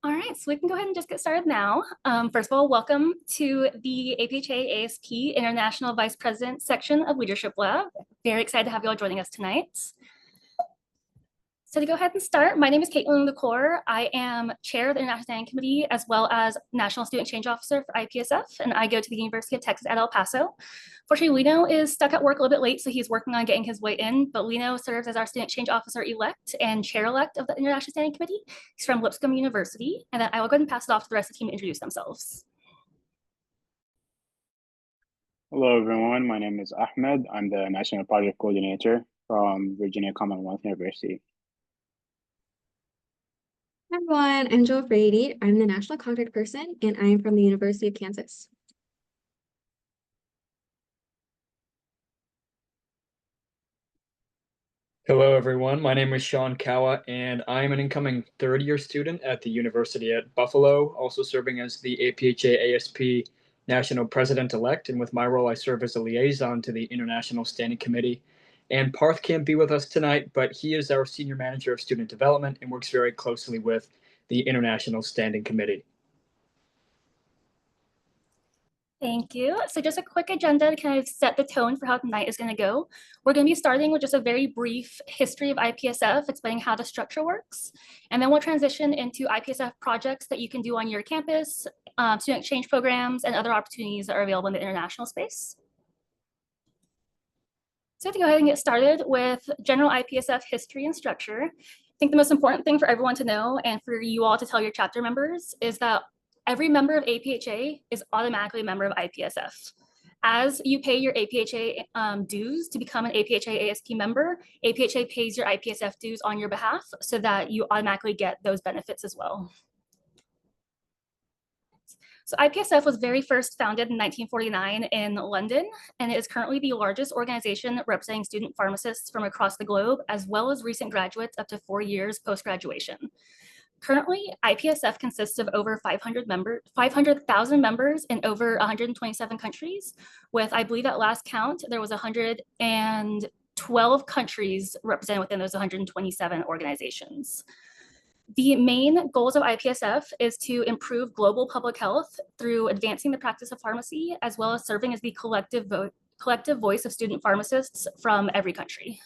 All right, so we can go ahead and just get started now. First of all, welcome to the APhA-ASP International Vice President section of Leadership Lab. Very excited to have you all joining us tonight. So to go ahead and start, my name is Caitlin LaCour. I am chair of the International Standing Committee as well as National Student Exchange Officer for IPSF, and I go to the University of Texas at El Paso. Fortunately, Lino is stuck at work a little bit late, so he's working on getting his way in, but Lino serves as our Student Exchange Officer-elect and Chair-elect of the International Standing Committee. He's from Lipscomb University, and then I will go ahead and pass it off to the rest of the team to introduce themselves. Hello, everyone. My name is Ahmed. I'm the National Project Coordinator from Virginia Commonwealth University. Hi everyone, I'm Joe Brady. I'm the National Contact Person, and I'm from the University of Kansas. Hello, everyone. My name is Sean Kawa, and I am an incoming third-year student at the University at Buffalo, also serving as the APhA-ASP National President-elect. And with my role, I serve as a liaison to the International Standing Committee. And Parth can't be with us tonight, but he is our Senior Manager of Student Development and works very closely with the International Standing Committee. Thank you. So just a quick agenda to kind of set the tone for how tonight is going to go. We're going to be starting with just a very brief history of IPSF, explaining how the structure works. And then we'll transition into IPSF projects that you can do on your campus, student exchange programs, and other opportunities that are available in the international space. So to go ahead and get started with general IPSF history and structure, I think the most important thing for everyone to know and for you all to tell your chapter members is that every member of APHA is automatically a member of IPSF. As you pay your APHA dues to become an APHA-ASP member, APHA pays your IPSF dues on your behalf so that you automatically get those benefits as well. So IPSF was very first founded in 1949 in London, and it is currently the largest organization representing student pharmacists from across the globe, as well as recent graduates up to 4 years post-graduation. Currently, IPSF consists of over 500,000 members in over 127 countries, with, I believe at last count, there was 112 countries represented within those 127 organizations. The main goals of IPSF is to improve global public health through advancing the practice of pharmacy, as well as serving as the collective voice of student pharmacists from every country.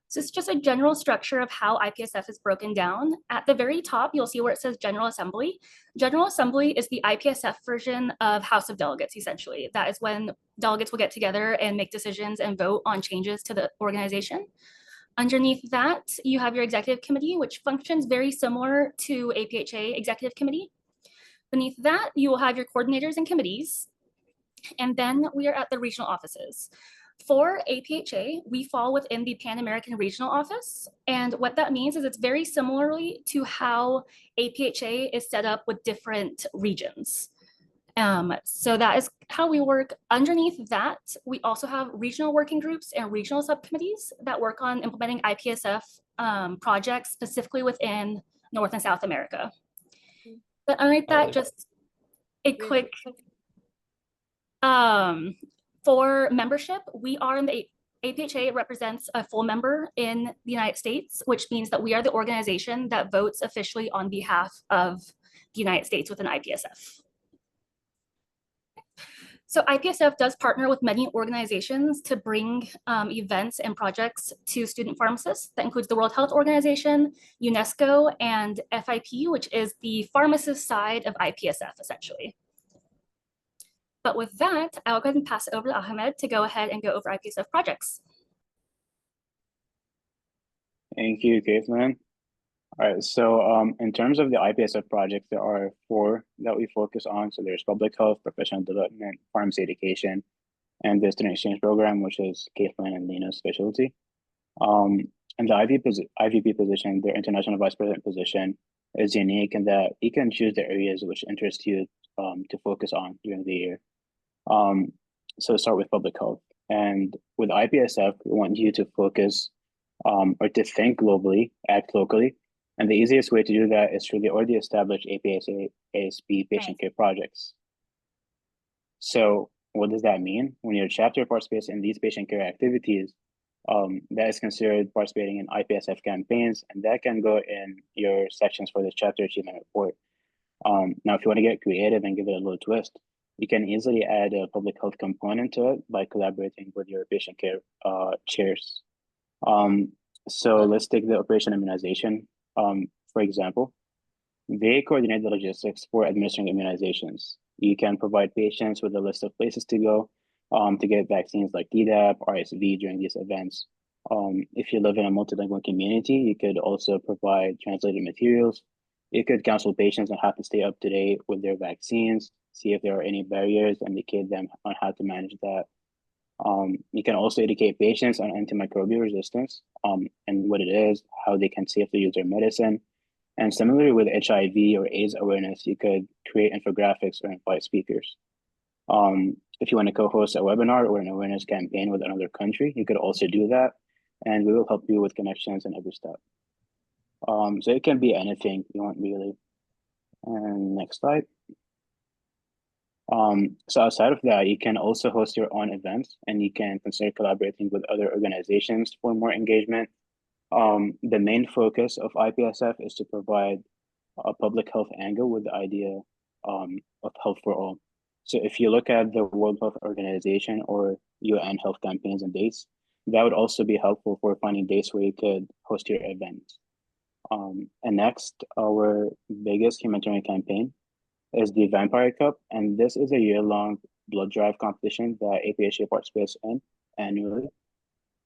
So it's just a general structure of how IPSF is broken down. At the very top, you'll see where it says General Assembly. General Assembly is the IPSF version of House of Delegates, essentially. That is when delegates will get together and make decisions and vote on changes to the organization. Underneath that, you have your executive committee, which functions very similar to APHA executive committee. Beneath that, you will have your coordinators and committees. And then we are at the regional offices. For APHA, we fall within the Pan American Regional Office. And what that means is it's very similarly to how APHA is set up with different regions. So that is how we work. Underneath that, we also have regional working groups and regional subcommittees that work on implementing IPSF projects specifically within North and South America. But underneath that, just a quick, for membership, we are in the APHA represents a full member in the United States, which means that we are the organization that votes officially on behalf of the United States within IPSF. So IPSF does partner with many organizations to bring events and projects to student pharmacists. That includes the World Health Organization, UNESCO, and FIP, which is the pharmacist side of IPSF, essentially. But with that, I'll go ahead and pass it over to Ahmed to go ahead and go over IPSF projects. Thank you, Caitlin. All right, so in terms of the IPSF projects, there are 4 that we focus on. So there's public health, professional development, pharmacy education, and the student exchange program, which is Caitlin and Lina's specialty. And the IVP position, their international vice president position, is unique in that you can choose the areas which interest you to focus on during the year. So start with public health. And with IPSF, we want you to focus or to think globally, act locally. And the easiest way to do that is through the already established APhA-ASP patient care projects. So what does that mean? When your chapter participates in these patient care activities, that is considered participating in IPSF campaigns, and that can go in your sections for the chapter achievement report. Now, if you want to get creative and give it a little twist, you can easily add a public health component to it by collaborating with your patient care chairs. So let's take the operation immunization, for example. They coordinate the logistics for administering immunizations. You can provide patients with a list of places to go to get vaccines like Tdap, RSV during these events. If you live in a multilingual community, you could also provide translated materials. You could counsel patients on how to stay up to date with their vaccines, see if there are any barriers, and educate them on how to manage that. You can also educate patients on antimicrobial resistance and what it is, how they can safely use their medicine. And similarly with HIV or AIDS awareness, you could create infographics or invite speakers. If you want to co-host a webinar or an awareness campaign with another country, you could also do that. And we will help you with connections in every step. So it can be anything you want, really. And next slide. So outside of that, you can also host your own events, and you can consider collaborating with other organizations for more engagement. The main focus of IPSF is to provide a public health angle with the idea of health for all. So if you look at the World Health Organization or UN health campaigns and dates, that would also be helpful for finding dates where you could host your event. And next, our biggest humanitarian campaign is the Vampire Cup, and this is a year-long blood drive competition that APhA participates in annually.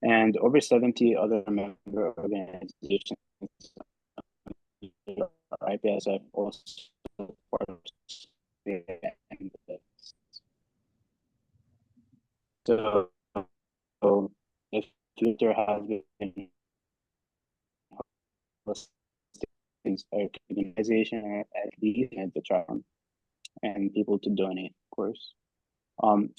And over 70 other member organizations, IPSF also participate in this. So if Twitter has been organization or at least at the charm and people to donate, of course.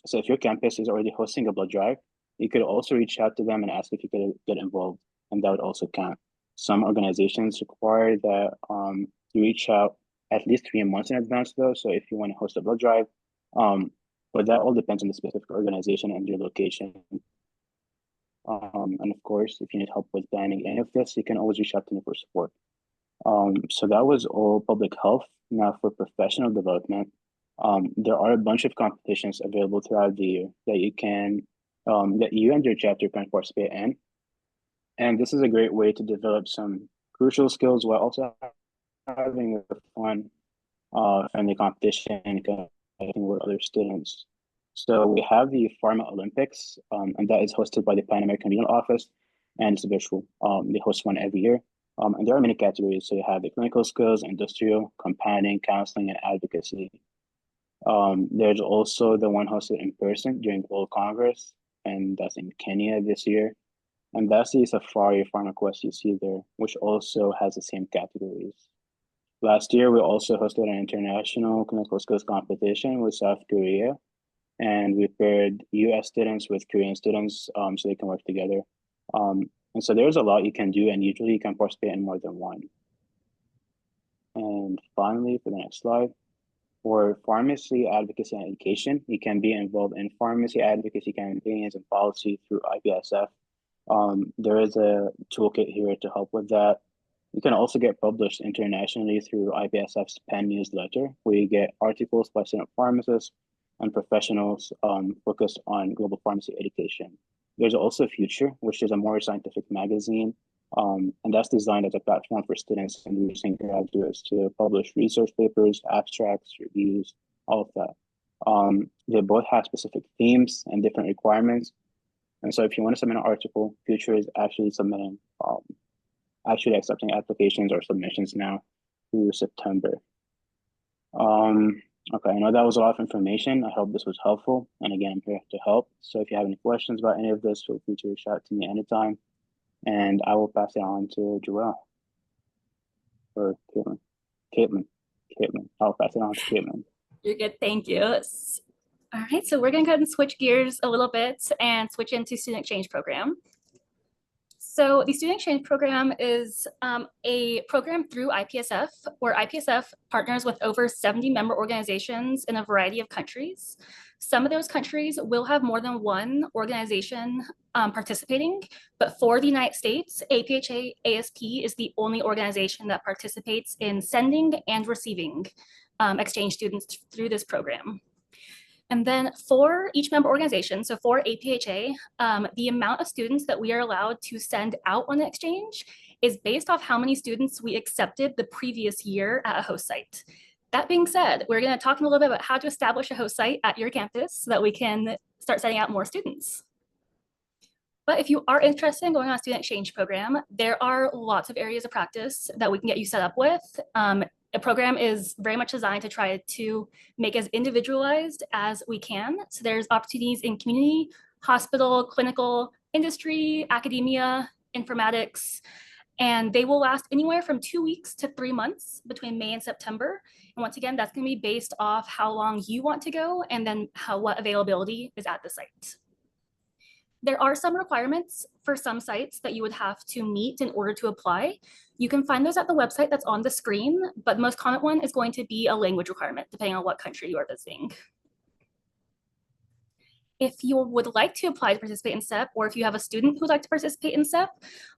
So if your campus is already hosting a blood drive, you could also reach out to them and ask if you could get involved, and that would also count. Some organizations require that you reach out at least 3 months in advance, though. So if you want to host a blood drive, but that all depends on the specific organization and your location. And of course, if you need help with planning any of this, you can always reach out to me for support. So that was all public health. Now for professional development, there are a bunch of competitions available throughout the year that you can, that you and your chapter can participate in. And this is a great way to develop some crucial skills while also having a fun, friendly competition and connecting with other students. So we have the Pharma Olympics, and that is hosted by the Pan American Regional Office, and it's virtual. They host one every year. And there are many categories. So you have the clinical skills, industrial, compounding, counseling, and advocacy. There's also the one hosted in person during World Congress, and that's in Kenya this year. And that's the Safari Pharma Quest you see there, which also has the same categories. Last year, we also hosted an international clinical skills competition with South Korea, and we paired US students with Korean students so they can work together. And so there's a lot you can do, and usually you can participate in more than one. And finally, for the next slide, for pharmacy advocacy and education, you can be involved in pharmacy advocacy campaigns and policy through IPSF. There is a toolkit here to help with that. You can also get published internationally through IPSF's PEN newsletter, where you get articles by student pharmacists and professionals focused on global pharmacy education. There's also Future, which is a more scientific magazine, and that's designed as a platform for students and recent graduates to publish research papers, abstracts, reviews, all of that. They both have specific themes and different requirements. And so if you want to submit an article, Future is actually submitting, actually accepting applications or submissions now through September. Okay, I know that was a lot of information. I hope this was helpful. And again, I'm here to help. So if you have any questions about any of this, feel free to reach out to me anytime. And I will pass it on to Joelle or Caitlin. Caitlin. I'll pass it on to Caitlin. You're good, thank you. All right, so we're gonna go ahead and switch gears a little bit and switch into student exchange program. So the Student Exchange Program is a program through IPSF, where IPSF partners with over 70 member organizations in a variety of countries. Some of those countries will have more than one organization participating, but for the United States, APhA-ASP is the only organization that participates in sending and receiving exchange students through this program. And then for each member organization, so for APhA, the amount of students that we are allowed to send out on an exchange is based off how many students we accepted the previous year at a host site. That being said, we're going to talk a little bit about how to establish a host site at your campus so that we can start sending out more students. But if you are interested in going on a student exchange program, there are lots of areas of practice that we can get you set up with. The program is very much designed to try to make as individualized as we can. So there's opportunities in community, hospital, clinical, industry, academia, informatics, and they will last anywhere from 2 weeks to 3 months between May and September. And once again, that's going to be based off how long you want to go and then what availability is at the site. There are some requirements for some sites that you would have to meet in order to apply. You can find those at the website that's on the screen, but the most common one is going to be a language requirement, depending on what country you are visiting. If you would like to apply to participate in STEP, or if you have a student who would like to participate in STEP,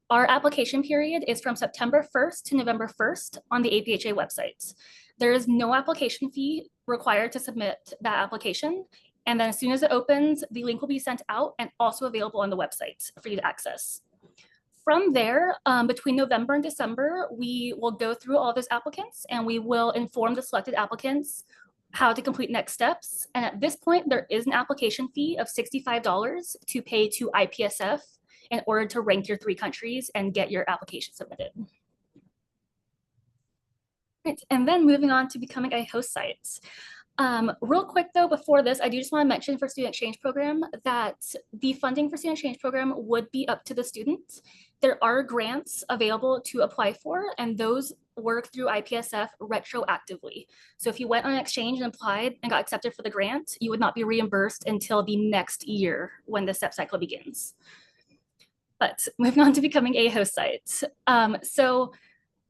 our application period is from September 1st to November 1st on the APhA website. There is no application fee required to submit that application. And then as soon as it opens, the link will be sent out and also available on the website for you to access. From there, between November and December, we will go through all those applicants and we will inform the selected applicants how to complete next steps. And at this point, there is an application fee of $65 to pay to IPSF in order to rank your 3 countries and get your application submitted. Right, and then moving on to becoming a host site. Real quick though, before this, I do just want to mention for student exchange program that the funding for student exchange program would be up to the student. There are grants available to apply for, and those work through IPSF retroactively. So if you went on an exchange and applied and got accepted for the grant, you would not be reimbursed until the next year when the STEP cycle begins. But moving on to becoming a host site. So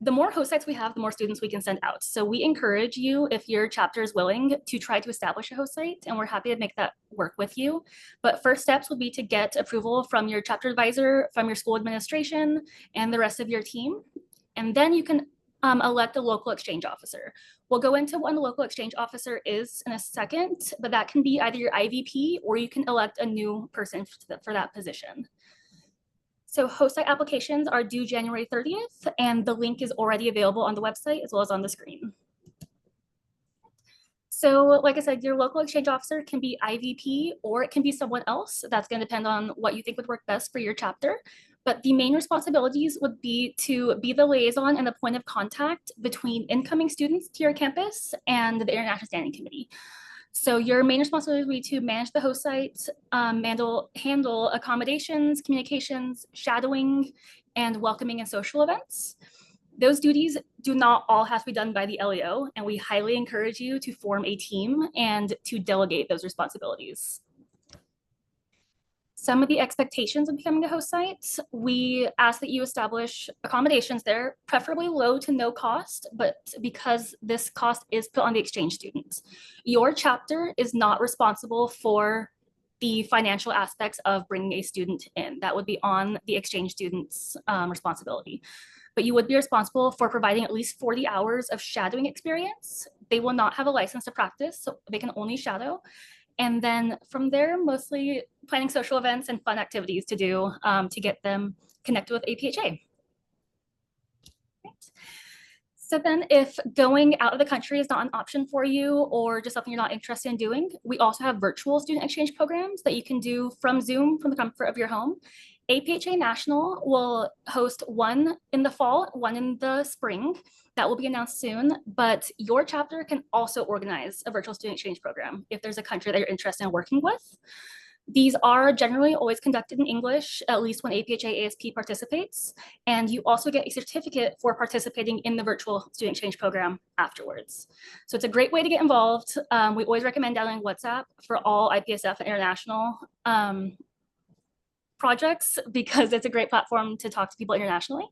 the more host sites we have, the more students we can send out. So we encourage you, if your chapter is willing, to try to establish a host site, and we're happy to make that work with you. But first steps would be to get approval from your chapter advisor, from your school administration, and the rest of your team. And then you can elect a local exchange officer. We'll go into what a local exchange officer is in a second, but that can be either your IVP or you can elect a new person for that position. So host site applications are due January 30th, and the link is already available on the website as well as on the screen. So like I said, your local exchange officer can be IVP or it can be someone else. That's going to depend on what you think would work best for your chapter. But the main responsibilities would be to be the liaison and the point of contact between incoming students to your campus and the International Standing Committee. So your main responsibility would be to manage the host site, handle accommodations, communications, shadowing, and welcoming and social events. Those duties do not all have to be done by the LEO, and we highly encourage you to form a team and to delegate those responsibilities. Some of the expectations of becoming a host site, we ask that you establish accommodations there, preferably low to no cost, but because this cost is put on the exchange students. Your chapter is not responsible for the financial aspects of bringing a student in. That would be on the exchange student's responsibility. But you would be responsible for providing at least 40 hours of shadowing experience. They will not have a license to practice, so they can only shadow. And then from there, mostly planning social events and fun activities to do to get them connected with APhA. Right. So then if going out of the country is not an option for you or just something you're not interested in doing, we also have virtual student exchange programs that you can do from Zoom from the comfort of your home. APhA National will host one in the fall, one in the spring. That will be announced soon, but your chapter can also organize a virtual student exchange program if there's a country that you're interested in working with. These are generally always conducted in English, at least when APhA-ASP participates, and you also get a certificate for participating in the virtual student exchange program afterwards. So it's a great way to get involved. We always recommend downloading WhatsApp for all IPSF and international projects because it's a great platform to talk to people internationally.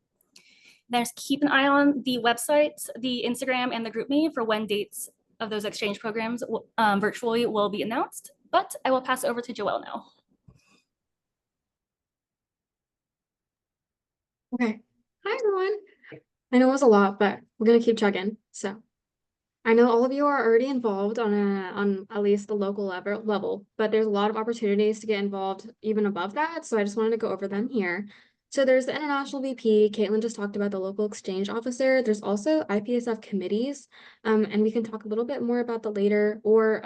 Then keep an eye on the website, the Instagram, and the GroupMe for when dates of those exchange programs virtually will be announced. but I will pass over to Joelle now. Okay. Hi, everyone. I know it was a lot, but we're gonna keep chugging. So I know all of you are already involved on at least the local level, but there's a lot of opportunities to get involved even above that. So I just wanted to go over them here. So there's the international VP. Caitlin just talked about the local exchange officer. There's also IPSF committees, and we can talk a little bit more about that later. Or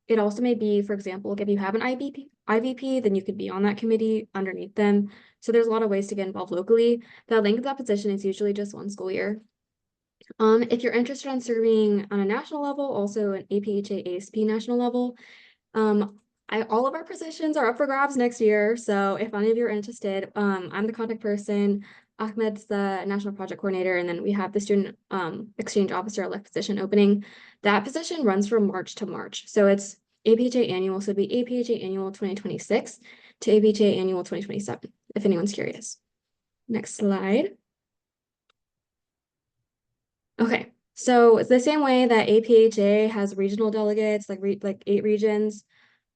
it also may be, for example, like if you have an IVP, then you could be on that committee underneath them. So there's a lot of ways to get involved locally. The length of that position is usually just 1 school year. If you're interested in serving on a national level, also an APhA-ASP national level, all of our positions are up for grabs next year. So if any of you are interested, I'm the contact person, Ahmed's the national project coordinator, and then we have the student exchange officer elect position opening. That position runs from March to March. So it's APHA annual, so it'd be APHA annual 2026 to APHA annual 2027, if anyone's curious. Next slide. Okay, so it's the same way that APHA has regional delegates, like 8 regions.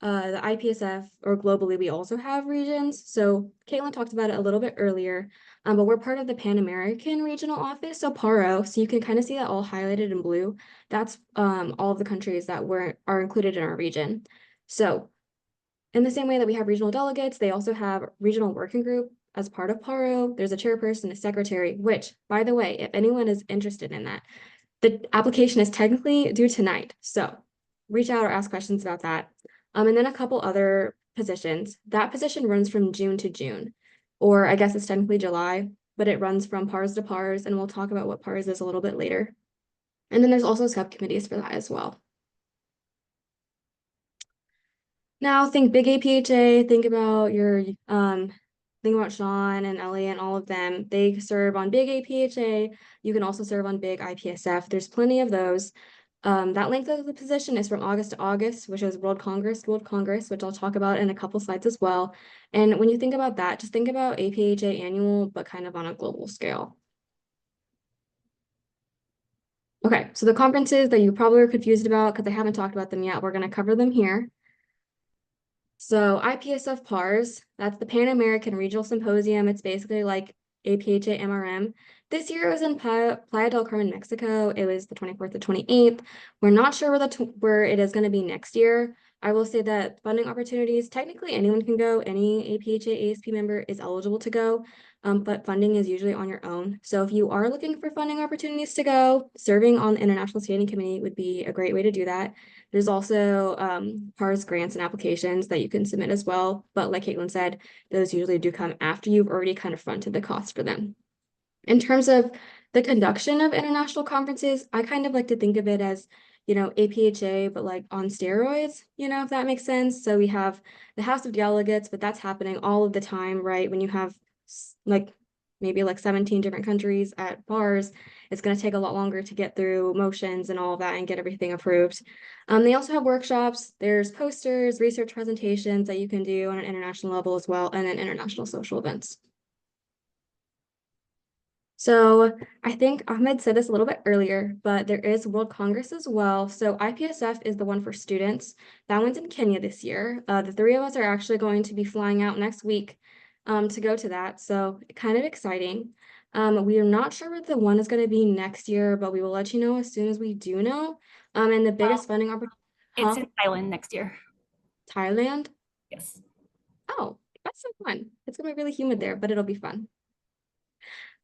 The IPSF, or globally, we also have regions. So Caitlin talked about it a little bit earlier, but we're part of the Pan American Regional Office, so PARO. So you can kind of see that all highlighted in blue. That's all of the countries that are included in our region. So in the same way that we have regional delegates, they also have regional working group as part of PARO. There's a chairperson, a secretary, which, by the way, if anyone is interested in that, the application is technically due tonight. So reach out or ask questions about that. And then a couple other positions. That position runs from June to June, or I guess it's technically July, but it runs from PARS to PARS, and we'll talk about what PARS is a little bit later. And then there's also subcommittees for that as well. Now think big APHA, think about Sean and Ellie and all of them. They serve on big APHA. You can also serve on big IPSF. There's plenty of those. That length of the position is from August to August, which is World Congress, which I'll talk about in a couple slides as well. And when you think about that, just think about APHA annual, but kind of on a global scale. Okay, so the conferences that you probably are confused about because I haven't talked about them yet, we're going to cover them here. So IPSF PARS, that's the Pan American Regional Symposium. It's basically like APHA MRM. This year it was in Playa del Carmen, Mexico. It was the 24th to 28th. We're not sure where it is going to be next year. I will say that funding opportunities, technically anyone can go. Any APHA ASP member is eligible to go, but funding is usually on your own. So if you are looking for funding opportunities to go, serving on the International Standing Committee would be a great way to do that. There's also PARS grants and applications that you can submit as well. But like Caitlin said, those usually do come after you've already kind of fronted the cost for them. In terms of the conduction of international conferences, I kind of like to think of it as, APHA, but like on steroids, if that makes sense. So we have the House of Delegates, but that's happening all of the time, right? When you have maybe 17 different countries at PARS, it's going to take a lot longer to get through motions and all of that and get everything approved. They also have workshops. There's posters, research presentations that you can do on an international level as well, and then international social events. So I think Ahmed said this a little bit earlier, but there is World Congress as well. So IPSF is the one for students. That one's in Kenya this year. The 3 of us are actually going to be flying out next week to go to that. So kind of exciting. We are not sure what the one is going to be next year, but we will let you know as soon as we do know. And the biggest funding opportunity. It's in Thailand next year. Thailand? Yes. Oh, that's so fun. It's gonna be really humid there, but it'll be fun.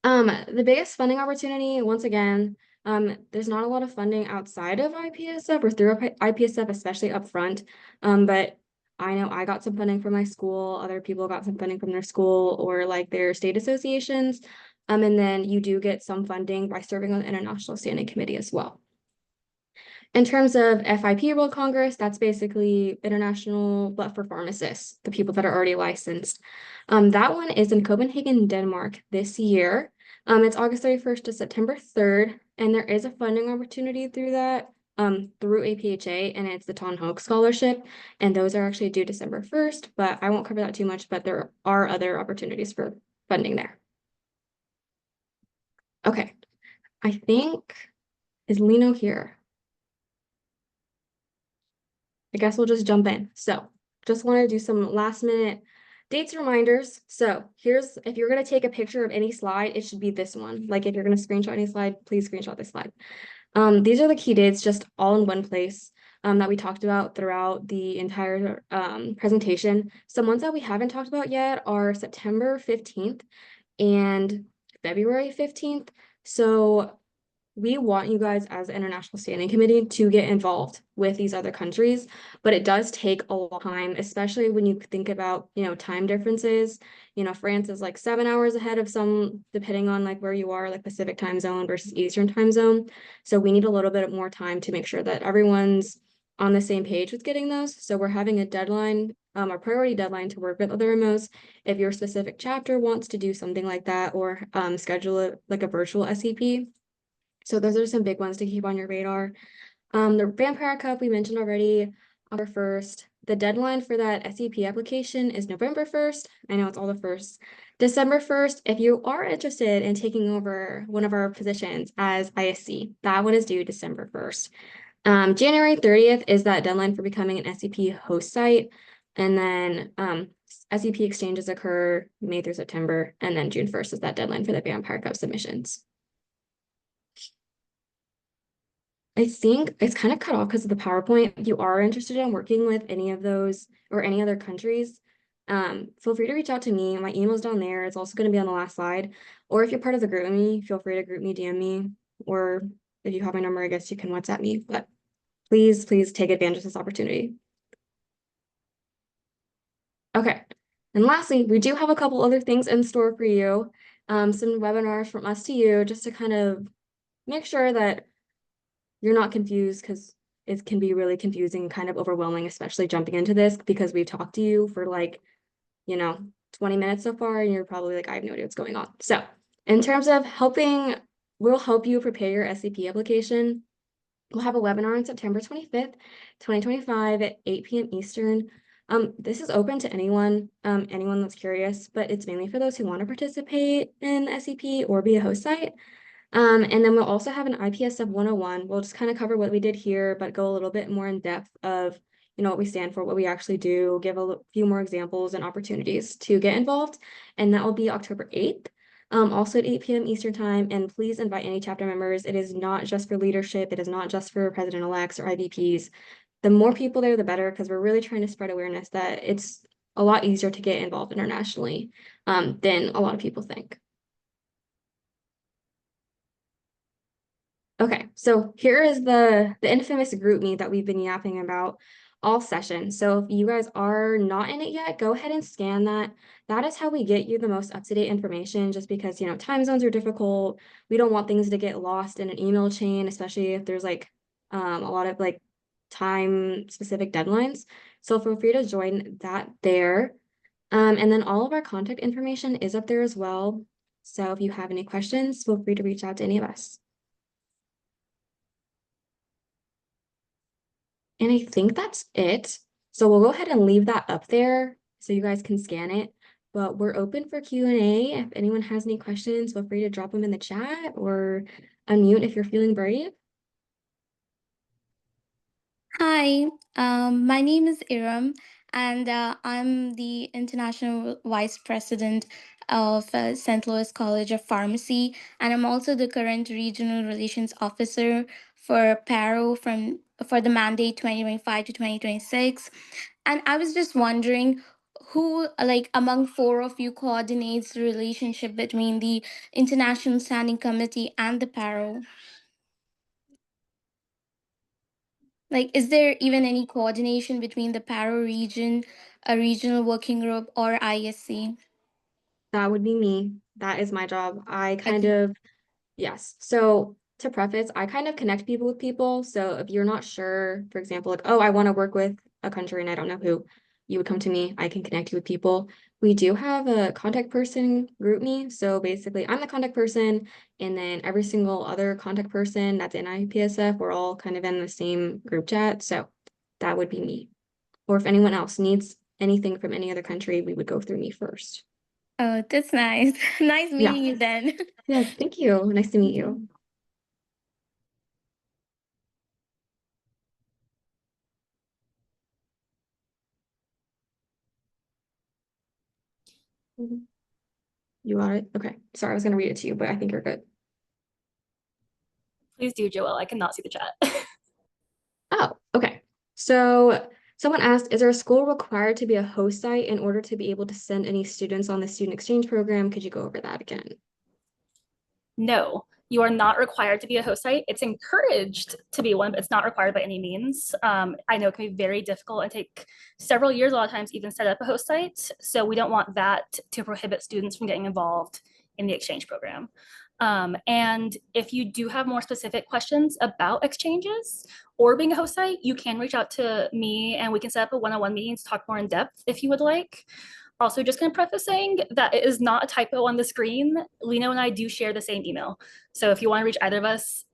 The biggest funding opportunity, once again, there's not a lot of funding outside of IPSF or through IPSF, especially upfront. But I know I got some funding from my school, other people got some funding from their school or their state associations. And then you do get some funding by serving on the International Standing Committee as well. In terms of FIP World Congress, that's basically international, but for pharmacists, the people that are already licensed. That one is in Copenhagen, Denmark this year. It's August 31st to September 3rd, and there is a funding opportunity through that, through APHA, and it's the Ton Hoek Scholarship, and those are actually due December 1st, but I won't cover that too much, but there are other opportunities for funding there. Okay, I think, is Lino here? I guess we'll just jump in. So just want to do some last minute dates reminders. So here's, if you're going to take a picture of any slide, it should be this one. Like if you're going to screenshot any slide, please screenshot this slide. These are the key dates just all in one place that we talked about throughout the entire presentation. Some ones that we haven't talked about yet are September 15th and February 15th. So we want you guys as the International Standing Committee to get involved with these other countries, but it does take a long time, especially when you think about, time differences. France is like 7 hours ahead of some, depending on like where you are, like Pacific time zone versus Eastern time zone. So we need a little bit more time to make sure that everyone's on the same page with getting those. So we're having a deadline, a priority deadline to work with other MOs. If your specific chapter wants to do something like that or schedule it like a virtual SEP. So those are some big ones to keep on your radar. The Vampire Cup we mentioned already, October 1st. The deadline for that SEP application is November 1st. I know it's all the first. December 1st, if you are interested in taking over one of our positions as ISC, that one is due December 1st. January 30th is that deadline for becoming an SEP host site. And then SEP exchanges occur May through September. And then June 1st is that deadline for the Vampire Cup submissions. I think it's kind of cut off because of the PowerPoint. If you are interested in working with any of those or any other countries, feel free to reach out to me. My email's down there. It's also going to be on the last slide. Or if you're part of the GroupMe, feel free to GroupMe, DM me. Or if you have my number, I guess you can WhatsApp me. But please take advantage of this opportunity. Okay. And lastly, we do have a couple other things in store for you. Some webinars from us to you just to kind of make sure that you're not confused, because it can be really confusing, kind of overwhelming, especially jumping into this because we've talked to you for like, 20 minutes so far, and you're probably like, I have no idea what's going on. So in terms of helping, we'll help you prepare your SCP application. We'll have a webinar on September 25th, 2025 at 8 p.m. Eastern. This is open to anyone that's curious, but it's mainly for those who want to participate in SCP or be a host site. And then we'll also have an IPSF 101. We'll just kind of cover what we did here, but go a little bit more in depth of, what we stand for, what we actually do, give a few more examples and opportunities to get involved. And that will be October 8th, also at 8 p.m. Eastern time. And please invite any chapter members. It is not just for leadership. It is not just for president-elects or IVPs. The more people there, the better, because we're really trying to spread awareness that it's a lot easier to get involved internationally than a lot of people think. Okay, so here is the infamous GroupMe that we've been yapping about all session. So if you guys are not in it yet, go ahead and scan that. That is how we get you the most up-to-date information, just because, time zones are difficult. We don't want things to get lost in an email chain, especially if there's like a lot of like time-specific deadlines. So feel free to join that there. And then all of our contact information is up there as well. So if you have any questions, feel free to reach out to any of us. And I think that's it. So we'll go ahead and leave that up there so you guys can scan it. But we're open for Q&A. If anyone has any questions, feel free to drop them in the chat or unmute if you're feeling brave. Hi, my name is Iram, and I'm the International Vice President of St. Louis College of Pharmacy, and I'm also the current Regional Relations Officer for PARO for the mandate 2025 to 2026. And I was just wondering who, like among four of you, coordinates the relationship between the International Standing Committee and the PARO? Like, is there even any coordination between the PARO region, a regional working group, or ISC? That would be me. That is my job. I kind Okay. of, yes. So to preface, I kind of connect people with people. So if you're not sure, for example, like, oh, I want to work with a country and I don't know who, you would come to me. I can connect you with people. We do have a contact person GroupMe. So basically, I'm the contact person, and then every single other contact person that's in IPSF, we're all kind of in the same group chat. So that would be me. Or if anyone else needs anything from any other country, we would go through me first. Oh, that's nice. Nice Yeah. meeting you then. Yeah, thank you. Nice to meet you. You got it? Okay. Sorry, I was gonna read it to you, but I think you're good. Please do, Joelle. I cannot see the chat. Oh, okay. So someone asked, is our school required to be a host site in order to be able to send any students on the student exchange program? Could you go over that again? No, you are not required to be a host site. It's encouraged to be one, but it's not required by any means. I know it can be very difficult and take several years, a lot of times, even set up a host site. So we don't want that to prohibit students from getting involved in the exchange program. And if you do have more specific questions about exchanges or being a host site, you can reach out to me and we can set up a one-on-one meeting to talk more in depth if you would like. Also, just going to preface saying that it is not a typo on the screen. Lino and I do share the same email. So if you want to reach either of us,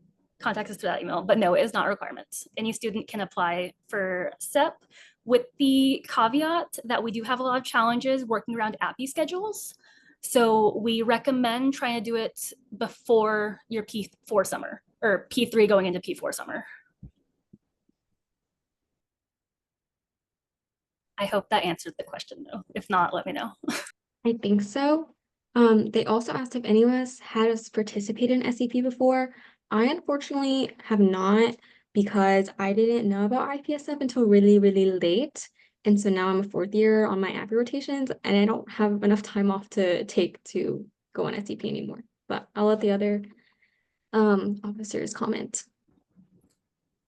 contact us through that email. But no, it is not a requirement. Any student can apply for SEP with the caveat that we do have a lot of challenges working around API schedules. So we recommend trying to do it before your P4 summer or P3 going into P4 summer. I hope that answered the question though. If not, let me know. I think so. They also asked if any of us had us participate in SEP before. I unfortunately have not because I didn't know about IPSF until really, really late. And so now I'm a fourth year on my API rotations and I don't have enough time off to take to go on SEP anymore. But I'll let the other officers comment.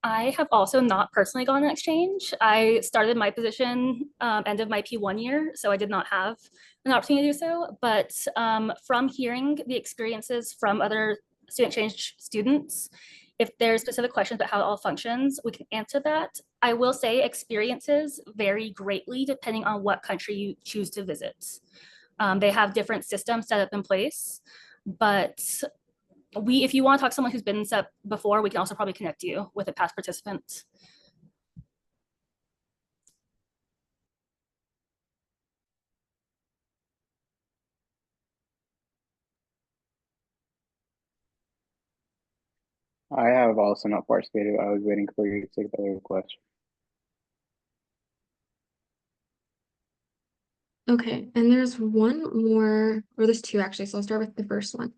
I have also not personally gone on exchange. I started my position end of my P1 year, so I did not have an opportunity to do so. But from hearing the experiences from other student exchange students, if there's specific questions about how it all functions, we can answer that. I will say experiences vary greatly depending on what country you choose to visit. They have different systems set up in place, but if you want to talk to someone who's been in SEP before, we can also probably connect you with a past participant. I have also not participated. I was waiting for you to take the other question. Okay, and there's one more, or there's two actually, so I'll start with the first one.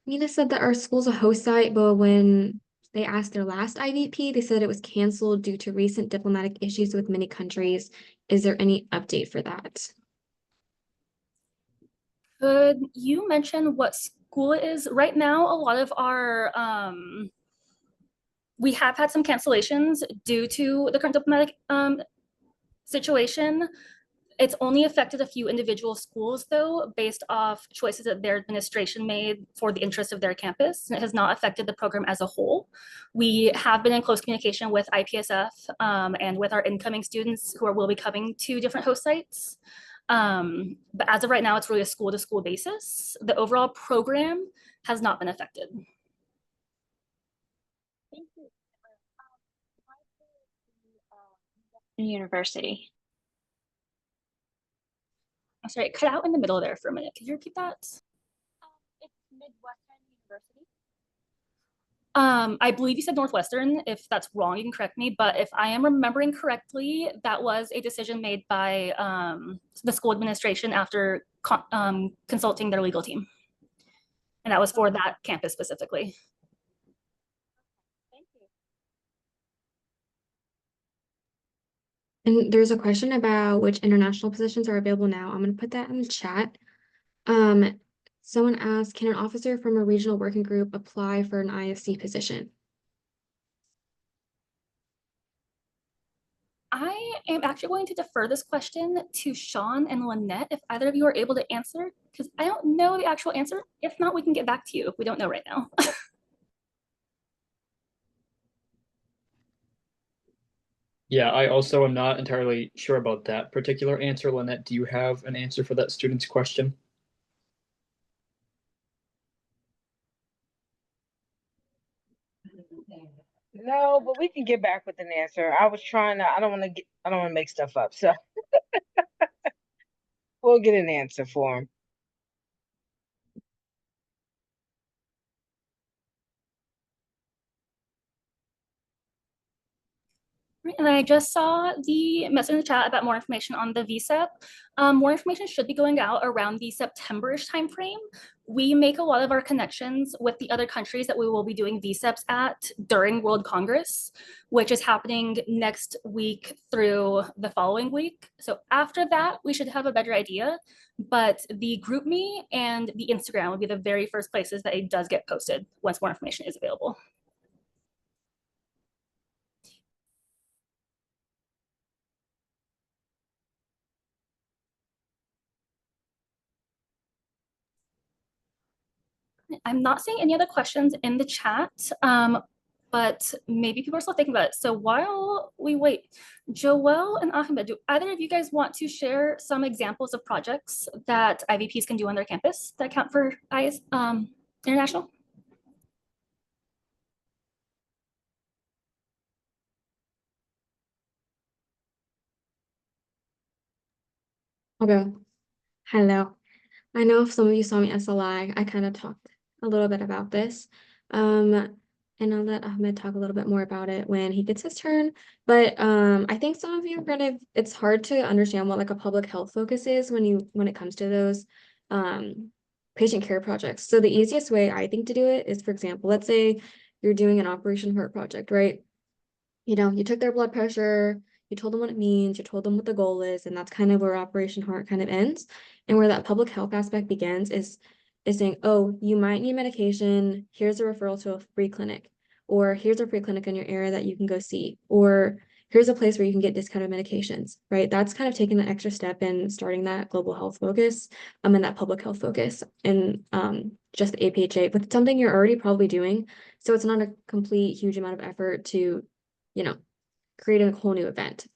Mina said that our school's a host site, but when they asked their last IVP, they said it was canceled due to recent diplomatic issues with many countries. Is there any update for that? Could you mention what school it is? Right now, a lot of our, we have had some cancellations due to the current diplomatic situation. It's only affected a few individual schools, though, based off choices that their administration made for the interest of their campus. And it has not affected the program as a whole. We have been in close communication with IPSF and with our incoming students who will be coming to different host sites. But as of right now, it's really a school-to-school basis. The overall program has not been affected. Thank you. University. I'm sorry, it cut out in the middle there for a minute. Could you repeat that? It's Midwestern University. I believe you said Northwestern. If that's wrong, you can correct me. But if I am remembering correctly, that was a decision made by the school administration after consulting their legal team. And that was for that campus specifically. Thank you. And there's a question about which international positions are available now. I'm going to put that in the chat. Someone asked, can an officer from a regional working group apply for an IFC position? I am actually going to defer this question to Sean and Lynette if either of you are able to answer, because I don't know the actual answer. If not, we can get back to you if we don't know right now. Yeah, I also am not entirely sure about that particular answer. Lynette, do you have an answer for that student's question? No, but we can get back with an answer. I was trying to, I don't want to make stuff up. So we'll get an answer for him. And I just saw the message in the chat about more information on the VSEP. More information should be going out around the September-ish timeframe. We make a lot of our connections with the other countries that we will be doing VSEPs at during World Congress, which is happening next week through the following week. So after that, we should have a better idea. But the GroupMe and the Instagram will be the very first places that it does get posted once more information is available. I'm not seeing any other questions in the chat, but maybe people are still thinking about it. So while we wait, Joelle and Ahmed, do either of you guys want to share some examples of projects that IVPs can do on their campus that count for international? Okay. Hello. I know if some of you saw me SLI, I kind of talked a little bit about this. And I'll let Ahmed talk a little bit more about it when he gets his turn. But I think some of you are it's hard to understand what like a public health focus is when it comes to those patient care projects. So the easiest way I think to do it is, for example, let's say you're doing an Operation Heart project, right? You know, you took their blood pressure, you told them what it means, you told them what the goal is, and that's kind of where Operation Heart kind of ends. And where that public health aspect begins is saying, oh, you might need medication, here's a referral to a free clinic, or here's a free clinic in your area that you can go see, or here's a place where you can get discounted medications, right? That's kind of taking an extra step in starting that global health focus, and that public health focus, and just the APHA, but it's something you're already probably doing. So it's not a complete huge amount of effort to, you know, create a whole new event.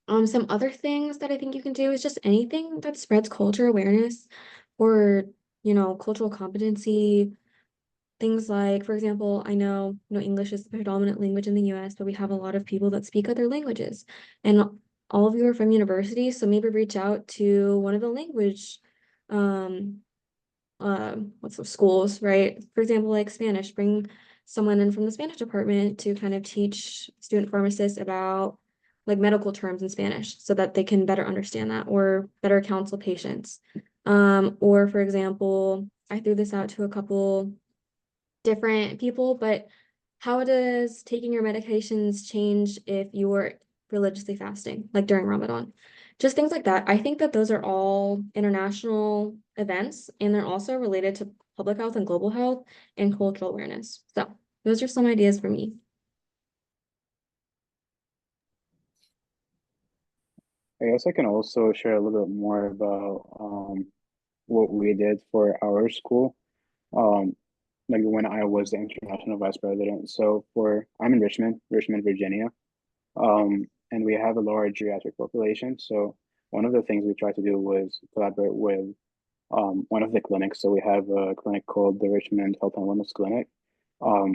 Some other things that I think you can do is just anything that spreads culture awareness or, you know, cultural competency. Things like, for example, I know, English is the predominant language in the US, but we have a lot of people that speak other languages. And all of you are from universities, so maybe reach out to one of the language schools, right? For example, like Spanish, bring someone in from the Spanish department to kind of teach student pharmacists about like medical terms in Spanish so that they can better understand that or better counsel patients. Or for example, I threw this out to a couple different people, but how does taking your medications change if you were religiously fasting, like during Ramadan? Just things like that. I think that those are all international events, and they're also related to public health and global health and cultural awareness. So those are some ideas for me. I guess I can also share a little bit more about what we did for our school. Like when I was the international vice president. So I'm in Richmond, Virginia. And we have a large geriatric population. So one of the things we tried to do was collaborate with one of the clinics. So we have a clinic called the Richmond Health and Wellness Clinic,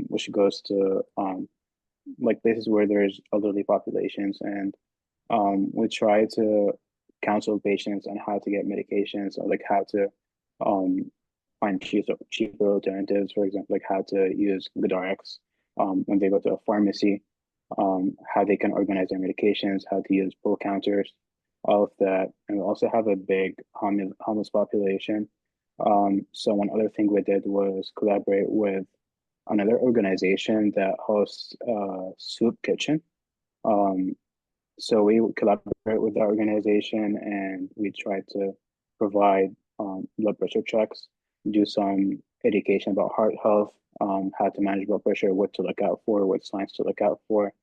which goes to like places where there's elderly populations, and we try to counsel patients on how to get medications, or like how to find cheaper alternatives. For example, like how to use GoodRx when they go to a pharmacy, how they can organize their medications, how to use pull counters, all of that. And we also have a big homeless population. So one other thing we did was collaborate with another organization that hosts a soup kitchen. So we collaborate with the organization, and we try to provide blood pressure checks, do some education about heart health, how to manage blood pressure, what to look out for, what signs to look out for.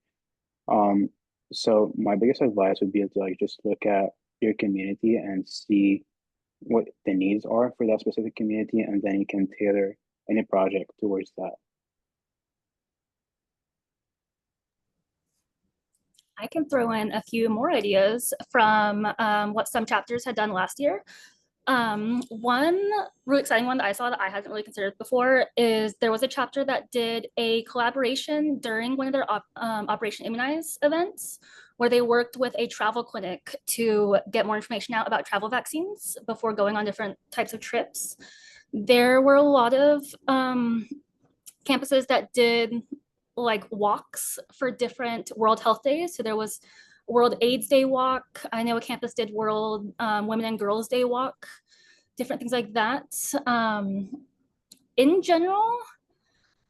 So my biggest advice would be to like just look at your community and see what the needs are for that specific community, and then you can tailor any project towards that. I can throw in a few more ideas from what some chapters had done last year. One really exciting one that I saw that I hadn't really considered before is there was a chapter that did a collaboration during one of their Operation Immunize events, where they worked with a travel clinic to get more information out about travel vaccines before going on different types of trips. There were a lot of campuses that did like walks for different World Health Days. So there was World AIDS Day walk. I know a campus did World Women and Girls Day walk, different things like that. In general,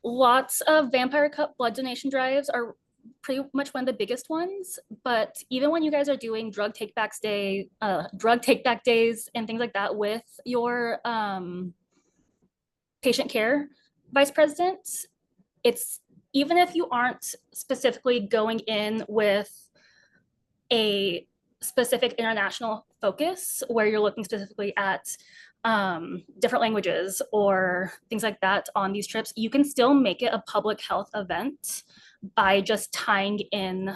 lots of Vampire Cup blood donation drives are pretty much one of the biggest ones. But even when you guys are doing drug take back days and things like that with your patient care vice president, it's even if you aren't specifically going in with a specific international focus where you're looking specifically at different languages or things like that on these trips, you can still make it a public health event by just tying in,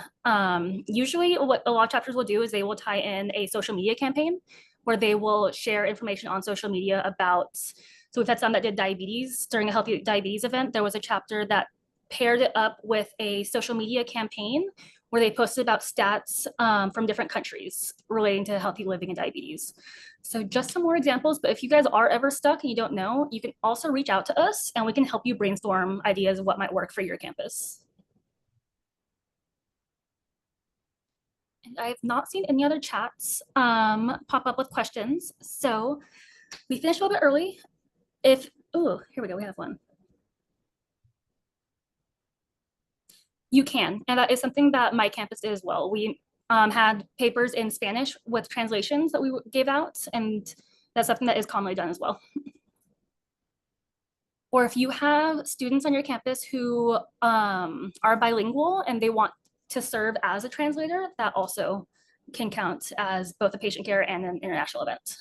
usually what a lot of chapters will do is they will tie in a social media campaign where they will share information on social media about, so we've had some that did diabetes during a healthy diabetes event. There was a chapter that paired it up with a social media campaign where they posted about stats from different countries relating to healthy living and diabetes. So just some more examples, but if you guys are ever stuck and you don't know, you can also reach out to us and we can help you brainstorm ideas of what might work for your campus. And I have not seen any other chats pop up with questions. So we finished a little bit early. Oh, here we go, we have one. You can, and that is something that my campus did as well. We had papers in Spanish with translations that we gave out, and that's something that is commonly done as well. Or if you have students on your campus who are bilingual and they want to serve as a translator, that also can count as both a patient care and an international event.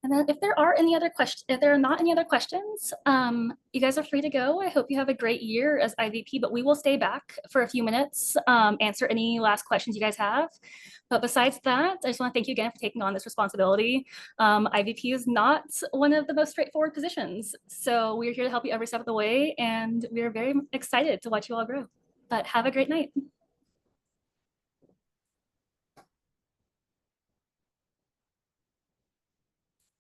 And then if there are any other questions, if there are not any other questions, you guys are free to go. I hope you have a great year as IVP, but we will stay back for a few minutes, answer any last questions you guys have. But besides that, I just want to thank you again for taking on this responsibility. IVP is not one of the most straightforward positions. So we're here to help you every step of the way, and we are very excited to watch you all grow. But have a great night.